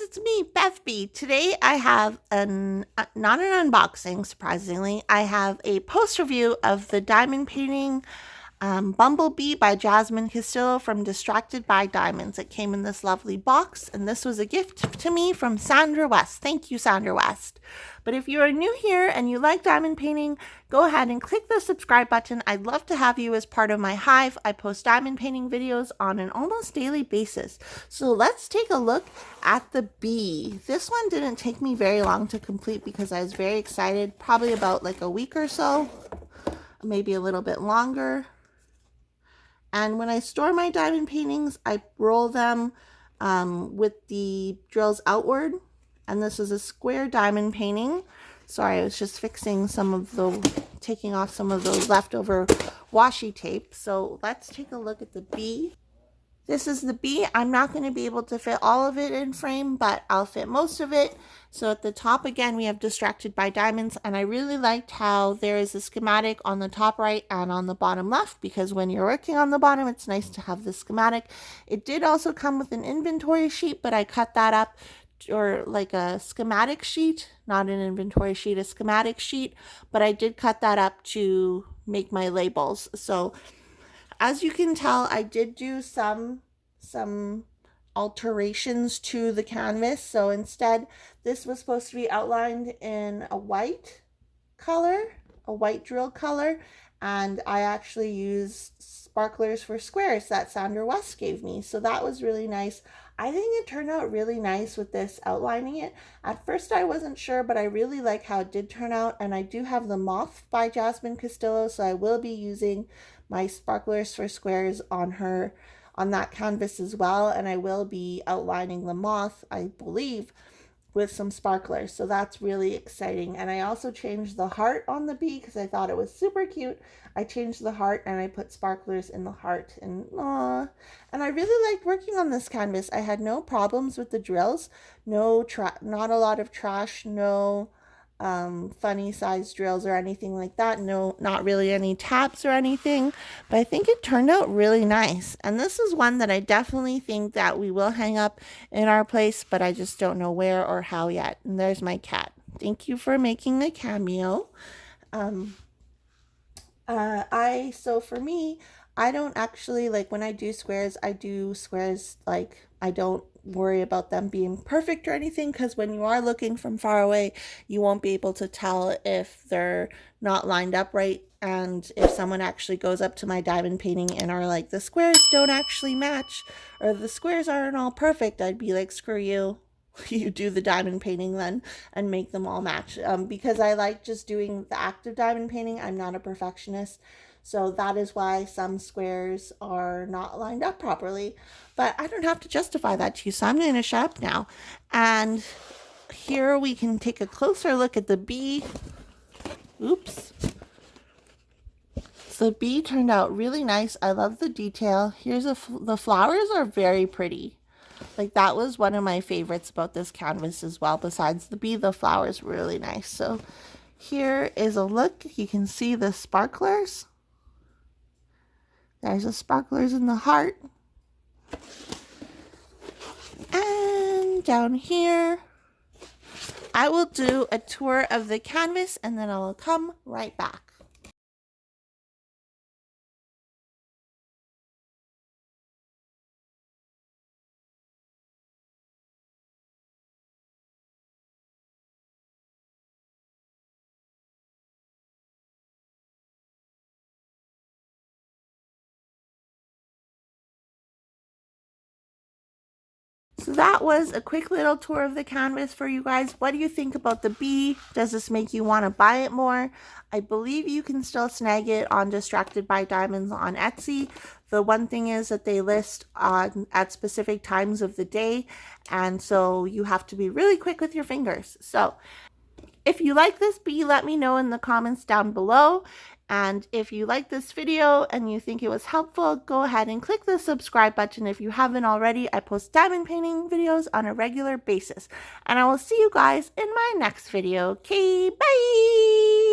it's me, Bevbeecrafts. Today I have not an unboxing, surprisingly. I have a post review of the diamond painting Bumblebee by Jasmin Castillo from Distracted by Diamonds. It came in this lovely box, and this was a gift to me from Sandy West. Thank you, Sandy West. But if you are new here and you like diamond painting, go ahead and click the subscribe button. I'd love to have you as part of my hive. I post diamond painting videos on an almost daily basis. So let's take a look at the bee. This one didn't take me very long to complete because I was very excited, probably about like a week or so, maybe a little bit longer. And when I store my diamond paintings, I roll them with the drills outward. And this is a square diamond painting. Sorry, I was just fixing taking off some of those leftover washi tape. So let's take a look at the bee. This is the bee. I'm not going to be able to fit all of it in frame, but I'll fit most of it. So at the top, again, we have Distracted by Diamonds, and I really liked how there is a schematic on the top right and on the bottom left, because when you're working on the bottom, it's nice to have the schematic. It did also come with an inventory sheet, but I cut that up, or like a schematic sheet, not an inventory sheet, a schematic sheet, but I did cut that up to make my labels. So as you can tell, I did do some alterations to the canvas. So instead, this was supposed to be outlined in a white color, a white drill color, and I actually used sparklers for squares that Sandy West gave me. So that was really nice. I think it turned out really nice with this outlining it. At first I wasn't sure, but I really like how it did turn out. And I do have the moth by Jasmin Castillo, so I will be using my sparklers for squares on that canvas as well. And I will be outlining the moth, I believe, with some sparklers. So that's really exciting. And I also changed the heart on the bee because I thought it was super cute. I changed the heart and I put sparklers in the heart, and I really liked working on this canvas. I had no problems with the drills, not a lot of trash, no funny size drills or anything like that. No, not really any taps or anything, but I think it turned out really nice. And this is one that I definitely think that we will hang up in our place, but I just don't know where or how yet. And there's my cat. Thank you for making a cameo. So for me, I don't actually, like, when I do squares, like, I don't worry about them being perfect or anything, because when you are looking from far away, you won't be able to tell if they're not lined up right. And if someone actually goes up to my diamond painting and are like, the squares don't actually match, or the squares aren't all perfect, I'd be like, screw you. You do the diamond painting then and make them all match, because I like just doing the act of diamond painting. I'm not a perfectionist, so that is why some squares are not lined up properly. But I don't have to justify that to you, so I'm going to shut up now. And here we can take a closer look at the bee. Oops. So the bee turned out really nice. I love the detail. Here's the flowers are very pretty. Like, that was one of my favorites about this canvas as well. Besides the bee, the flowers were really nice. So here is a look. You can see the sparklers. There's the sparklers in the heart. And down here, I will do a tour of the canvas and then I will come right back. So that was a quick little tour of the canvas for you guys. What do you think about the bee? Does this make you want to buy it more? I believe you can still snag it on Distracted by Diamonds on Etsy. The one thing is that they list at specific times of the day, and so you have to be really quick with your fingers. So if you like this bee, let me know in the comments down below. And if you like this video and you think it was helpful, go ahead and click the subscribe button if you haven't already. I post diamond painting videos on a regular basis. And I will see you guys in my next video. Okay, bye!